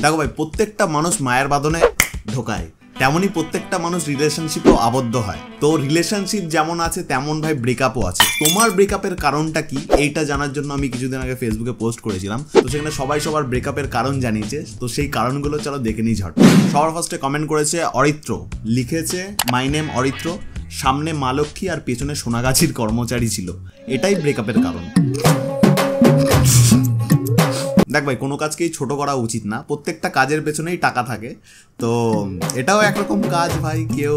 দেখো ভাই, প্রত্যেকটা মানুষ মায়ের বাঁধনে ঢোকায়, তেমনই প্রত্যেকটা মানুষ রিলেশনশিপেও আবদ্ধ হয়। তো রিলেশনশিপ যেমন আছে তেমন ভাই ব্রেকআপও আছে। তোমার ব্রেকআপের কারণটা কি এইটা জানার জন্য আমি কিছুদিন আগে ফেসবুকে পোস্ট করেছিলাম। তো সেখানে সবাই সবার ব্রেকআপের কারণ জানিয়েছে। তো সেই কারণগুলো চলো দেখে নিই ঝট। সবার ফার্স্টে কমেন্ট করেছে অরিত্র, লিখেছে মাই নেম অরিত্র, সামনে মা লক্ষ্মী আর পেছনে সোনাগাছির কর্মচারী ছিল, এটাই ব্রেকআপের কারণ। দেখ ভাই, কোনো কাজকেই ছোট করা উচিত না, প্রত্যেকটা কাজের পেছনেই টাকা থাকে। তো এটাও একরকম কাজ ভাই। কেউ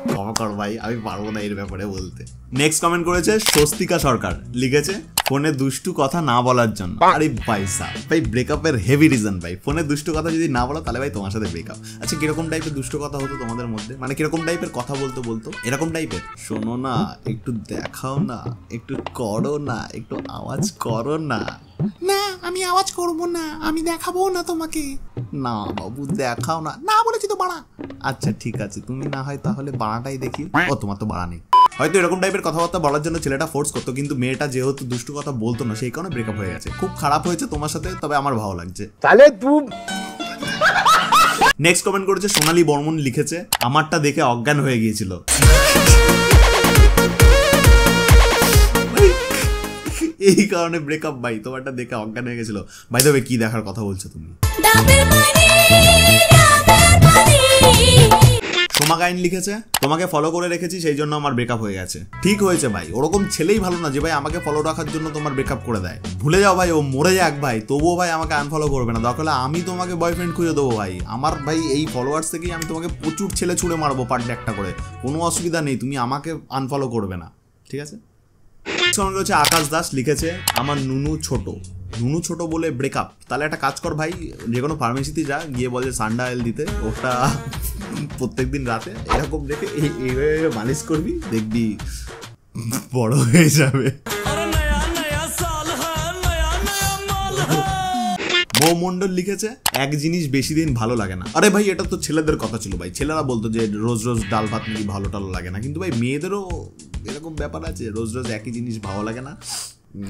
ক্ষমা কর ভাই, আমি পারবো না এর ব্যাপারে বলতে। নেক্সট কমেন্ট করেছে স্বস্তিকা সরকার, লিখেছে ফোনে দুষ্টু কথা না বলার জন্য। আরে ভাই ভাই ব্রেকআপের হেভি রিজন ভাই, ফোনে দুষ্টু কথা যদি না বলো তাহলে ভাই তোমার সাথে ব্রেকআপ। আচ্ছা, কিরকম টাইপের দুষ্টু কথা হতো তোমাদের মধ্যে? মানে কিরকম টাইপের কথা বলতো এরকম টাইপের, শোনো না, একটু দেখাও না, একটু করো না, একটু আওয়াজ করো না। না আমি আওয়াজ করবো না, আমি দেখাবো না তোমাকে। না বাবু দেখাও না, না বলেছি তো বাড়া। আচ্ছা ঠিক আছে, তুমি না হয় তাহলে বাড়াটাই দেখি। ও তোমার তো বাড়া নেই। হয়তো এরকম টাইপের কথাবার্তা বলার জন্য ছেলেটা ফোর্স করতো, কিন্তু মেয়েটা যেহেতু দুষ্টু কথা বলতো না সেই কারণে ব্রেকআপ হয়ে গেছে। খুব খারাপ হয়েছে তোমার সাথে, তবে আমার ভালো লাগছে। তাহলে তুই নেক্সট কমেন্ট করেছে সোনালী বর্মন, লিখেছে আমারটা দেখে অজ্ঞান হয়ে গিয়েছিল। এই কারণে ব্রেকআপ ভাই, তোমারটা দেখে অজ্ঞান হয়ে গেছিল। ভাই তবে কি দেখার কথা বলছো তুমি? সোমা গাইন লিখেছে তোমাকে ফলো করে রেখেছি সেই জন্য আমার ব্রেকআপ হয়ে গেছে। ঠিক হয়েছে ভাই, ওরকম ছেলেই ভালো না যে ভাই আমাকে ফলো রাখার জন্য তোমার ব্রেকআপ করে দেয়। ভুলে যাও ভাই, ও মরে যাক ভাই, তবুও ভাই আমাকে আনফলো করবে না। দরকার হলে আমি তোমাকে বয়ফ্রেন্ড খুঁজে দেবো ভাই। আমার ভাই এই ফলোয়ার্স থেকেই আমি তোমাকে প্রচুর ছেলে ছুঁড়ে মারবো পার ডে একটা করে, কোনো অসুবিধা নেই, তুমি আমাকে আনফলো করবে না, ঠিক আছে? হচ্ছে আকাশ দাস, লিখেছে আমার নুনু ছোট বলে ব্রেকআপ। তাহলে একটা কাজ কর ভাই, যে কোনো ফার্মেসিতে যা, গিয়ে বলে সান্ডা অয়েল দিতে, ওটা প্রত্যেকদিন রাতে এরকম দেখে এইভাবে মালিশ করবি, দেখবি বড় হয়ে যাবে। মৌমন্ডল লিখেছে এক জিনিস বেশি দিন ভালো লাগে না। আরে ভাই এটা তো ছেলেদের কথা ছিল ভাই, ছেলেরা বলতো যে রোজ রোজ ডাল ভাত নাকি ভালো টালো লাগে না, কিন্তু ভাই মেয়েদেরও এরকম ব্যাপার আছে, রোজ রোজ একই জিনিস ভালো লাগে না।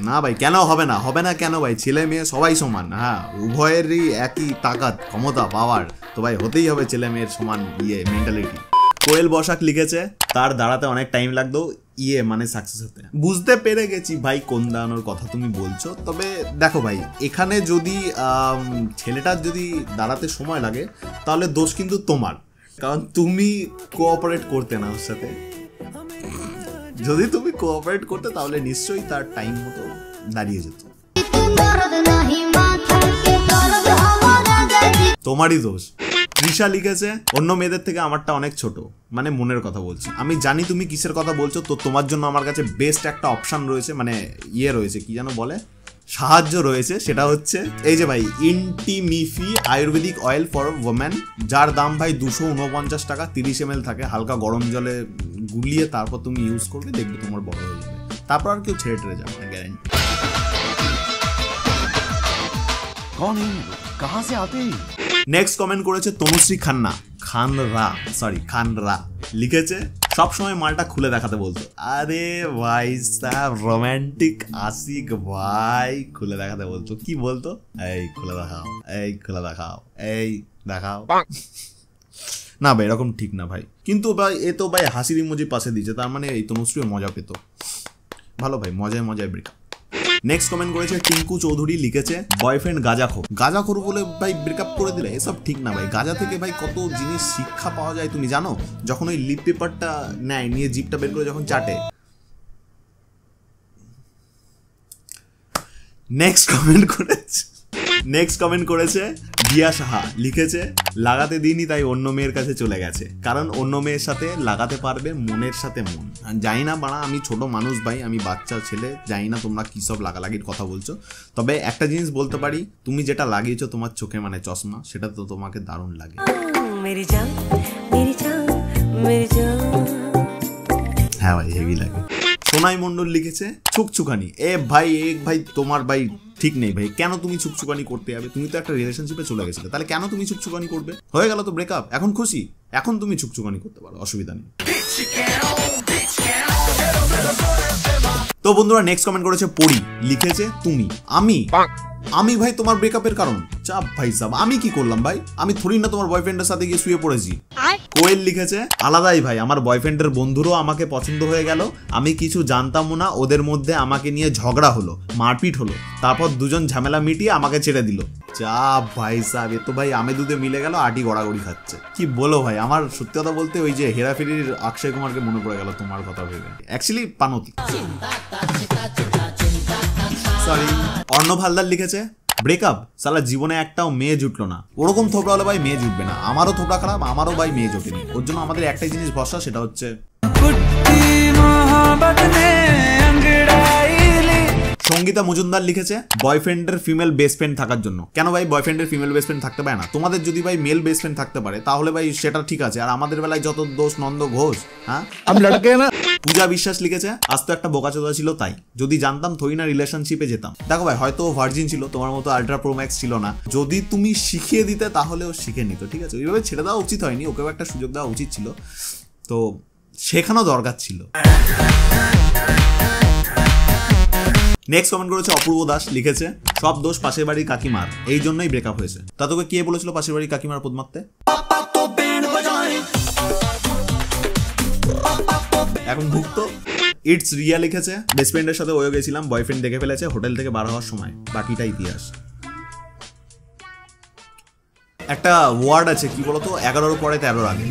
না ভাই, কেন হবে না কেন ভাই? ছেলে মেয়ে সবাই সমান, হ্যাঁ, উভয়েরই একই তাকাত, ক্ষমতা, পাওয়ার। তো ভাই হতেই হবে ছেলে মেয়ের সমান মেন্টালিটি। কোয়েল বসাক লিখেছে তার দাঁড়াতে অনেক টাইম লাগতো, মানে সাকসেস হতে। বুঝতে পেরে গেছি ভাই কোন দাঁড়ানোর কথা তুমি বলছো। তবে দেখো ভাই, এখানে যদি ছেলেটার যদি দাঁড়াতে সময় লাগে তাহলে দোষ কিন্তু তোমার, কারণ তুমি কোঅপারেট করতে না ওর সাথে। যদি তুমি কোঅপারেট করতে তাহলে নিশ্চয়ই তার টাইম মতো দাঁড়িয়ে যেত। তোমারই দোষ। তৃষা লিখেছে অন্য মেয়েদের থেকে আমারটা অনেক ছোট, মানে মনের কথা বলছি। আমি জানি তুমি কিসের কথা বলছো, তো তোমার জন্য আমার কাছে বেস্ট একটা অপশন রয়েছে, মানে রয়েছে, কি যেন বলে, সাহায্য রয়েছে। সেটা হচ্ছে এই যে ভাই ইন্টিমিফি আয়ুর্বেদিক অয়েল ফর ওমেন, যার দাম ভাই 249 টাকা, 30 ml থাকে, হালকা গরম জলে গুলিয়ে তারপর তুমি ইউজ করবে, দেখবে তোমার বড় হয়ে যাবে, তারপর আর কেউ ছেড়ে টেড়ে যাবে না, গ্যারান্টি। নেক্সট কমেন্ট করেছে তনুশ্রী খানরা, লিখেছে সবসময় মালটা খুলে দেখাতে বলতো। আরে ভাই সাহেব রোমান্টিক আশিক ভাই, খুলে দেখাতে বলতো। কি বলতো? এই খুলে দেখাও, এই খুলে দেখাও, এই দেখাও। না ভাই এরকম ঠিক না ভাই, কিন্তু ভাই এ তো ভাই হাসির ইমোজি পাশে দিয়েছে, তার মানে এই তনুশ্রী মজা পেত। ভালো ভাই, মজায় ব্রেকআপ। নেক্সট কমেন্ট করেছে টিঙ্কু চৌধুরী, লিখেছে বয়ফ্রেন্ড গাঁজাখোর বলে ভাই ব্রেকআপ করে দিলে, এসব ঠিক না ভাই। গাঁজা থেকে ভাই কত জিনিস শিক্ষা পাওয়া যায় তুমি জানো? যখন ওই লিপ পেপারটা নেয়, নিয়ে জিপটা বের করে যখন চাটে। নেক্সট কমেন্ট করেছে দিয়া সাহা, লিখেছে লাগাতে দিইনি তাই অন্য মেয়ের কাছে চলে গেছে, কারণ অন্য মেয়ের সাথে লাগাতে পারবে মনের সাথে মন। জানি না বাড়া, আমি ছোট মানুষ ভাই, আমি বাচ্চা ছেলে, জানি না তোমরা কি সব লাগালাগির কথা বলছো। তবে একটা জিনিস বলতে পারি, তুমি যেটা লাগিয়েছো তোমার চোখে, মানে চশমা, সেটা তো তোমাকে দারুণ লাগে। হ্যাঁ ভাই হেভি লাগে। সোনাই মন্ডল লিখেছে ছুকছুকানি। ভাই তোমার ভাই ঠিক নেই ভাই, কেন তুমি ছুকছুকানি করতে যাবে? তুমি তো একটা রিলেশনশিপে চলে গেছিলে, তাহলে কেন তুমি ছুকছুকানি করবে? হয়ে গেল তো ব্রেকআপ, এখন খুশি, এখন তুমি ছুকছুকানি করতে পারো, অসুবিধা নেই। তো বন্ধুরা নেক্সট কমেন্ট করেছে পড়ি, লিখেছে তুমি আমি ভাই তোমার ব্রেকআপের কারণ চাপ ভাই সাহেব, আমি কি করলাম ভাই? আমি থোড়ি না তোমার বয়ফ্রেন্ডের সাথে গিয়ে শুয়ে পড়েছি। কোয়েল লিখেছে আলাদাই ভাই, আমার বয়ফ্রেন্ডের বন্ধুরও আমাকে পছন্দ হয়ে গেল, আমি কিছু জানতামও না, ওদের মধ্যে আমাকে নিয়ে ঝগড়া হলো, মারপিট হলো, তারপর দুজন ঝামেলা মিটিয়ে আমাকে ছেড়ে দিল। চাপ ভাই সাহেব, এ তো ভাই আমে দুধে মিলে গেল, আটি গড়াগড়ি খাচ্ছে। কি বলো ভাই, আমার সত্যি কথা বলতে ওই যে হেরাফেরির অক্ষয় কুমারকে মনে পড়ে গেল তোমার কথা ভেবে। অ্যাকচুয়ালি পানতি। সরি। অর্ণব হালদার লিখেছে ব্রেকআপ, সালা জীবনে একটাও মেয়ে জুটলো না। ওরকম থোবড়া হলে ভাই মেয়ে জুটবে না। আমারও থোবড়া খারাপ, আমারও ভাই মেয়ে জোটেনি। ওর জন্য আমাদের একটাই জিনিস ভরসা, সেটা হচ্ছে সঙ্গীতা মজুমদার লিখেছে বয়ফ্রেন্ডের ফিমেল বেস্ট ফ্রেন্ড থাকার জন্য। কেন ভাই বয়ফ্রেন্ডের ফিমেল বেস্ট ফ্রেন্ড থাকতে পারে না? তোমাদের যদি ভাই মেল বেস্ট ফ্রেন্ড থাকতে পারে তাহলে ভাই সেটা ঠিক আছে, আর আমাদের বেলায় যত দোষ নন্দ ঘোষ। হ্যাঁ আমি লড়কে না। পূজা বিশ্বাস লিখেছে আজ তো একটা বোকাচোদা ছিল, তাই যদি জানতাম থই না রিলেশনশিপে যেতাম। দেখো ভাই, হয়তো ভার্জিন ছিল, তোমার মতো আল্ট্রা প্রো ম্যাক্স ছিল না। যদি তুমি শিখিয়ে দিতে তাহলেও শিখে নিত, ঠিক আছে? ওইভাবে ছেড়ে দেওয়া উচিত হয়নি, ওকেও একটা সুযোগ দেওয়া উচিত ছিল, তো শেখানো দরকার ছিল। নেক্সট কমেন্ট করেছে অপূর্ব দাস, লিখেছে সব দোষ পাশের বাড়ির কাকিমার, এই জন্যই ব্রেকআপ হয়েছে। তা তোকে কে বলেছিল পাশের বাড়ির কাকিমার পদ মারতে? এখন ভুক্ত। ইটস রিয়া লিখেছে বেস্ট ফ্রেন্ডের সাথে ওয়ে গেছিলাম, বয়ফ্রেন্ড দেখে ফেলেছে হোটেল থেকে বার হওয়ার সময়, বাকিটা ইতিহাস। একটা ওয়ার্ড আছে কি বলতো, 11 পরে 13 আগে।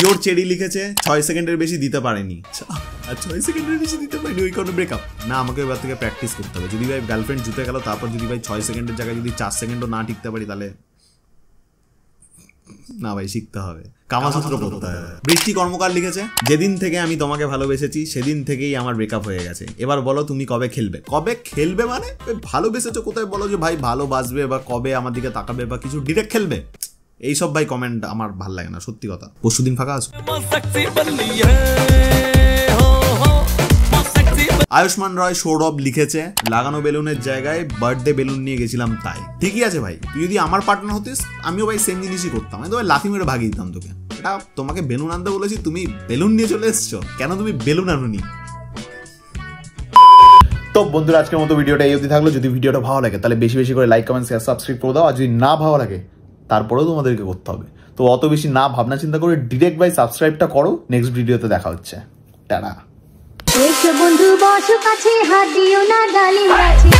ইয়োর চেরি লিখেছে 6 সেকেন্ডের বেশি দিতে পারেনি। 6 সেকেন্ডের বেশি দিতে পারেনি ওই কারণে ব্রেকআপ। না, আমাকে এবার থেকে প্র্যাকটিস করতে হবে। যদি ভাই গার্লফ্রেন্ড জুতে গেল, তারপর যদি ভাই 6 সেকেন্ডের জায়গায় যদি 4 সেকেন্ডও না টিকতে পারি, তাহলে না ভাই শিখতে হবে, কামাসূত্র পড়তে হবে। বৃষ্টি কর্মকার লিখেছে যেদিন থেকে আমি তোমাকে ভালোবেসেছি সেদিন থেকেই আমার ব্রেকআপ হয়ে গেছে। এবার বলো তুমি কবে খেলবে? কবে খেলবে মানে ভালোবেসেছো কোথায় বলো যে ভাই ভালোবাসবে, বা কবে আমার দিকে তাকাবে, বা কিছু ডিরেক্ট খেলবে? এইসব ভাই কমেন্ট আমার ভাল লাগে না, সত্যি কথা। পরশুদিন ফাঁকা আছো? আয়ুষ্মান রয় সৌরভ লিখেছে লাগানো বেলুনের জায়গায় বার্থডে বেলুন নিয়ে গেছিলাম তাই। ঠিকই আছে ভাই, তুই যদি আমার পার্টনার হতিস আমিও ভাই সেম জিনিসই করতাম। আমি তো ভাই লাথি মেরে ভাগিয়ে দিতাম তোকে। এটা তোমাকে বেলুন আনতে বলেছি, তুমি বেলুন নিয়ে চলে এসছো, কেন তুমি বেলুন আনুনি? তো বন্ধুরা আজকের মতো ভিডিওটা এই অবধি থাকলো। যদি ভিডিওটা ভালো লাগে তাহলে বেশি বেশি করে লাইক কমেন্ট শেয়ার সাবস্ক্রাইব করে দাও। আর যদি না ভালো লাগে তারপরেও তোমাদেরকে করতে হবে, তো অত বেশি না ভাবনা চিন্তা করে ডিরেক্ট ভাই সাবস্ক্রাইবটা করো। নেক্সট ভিডিওতে দেখা হচ্ছে, টাটা। বন্ধু বসো কাছে, হাত দিও না ডালিম গাছে।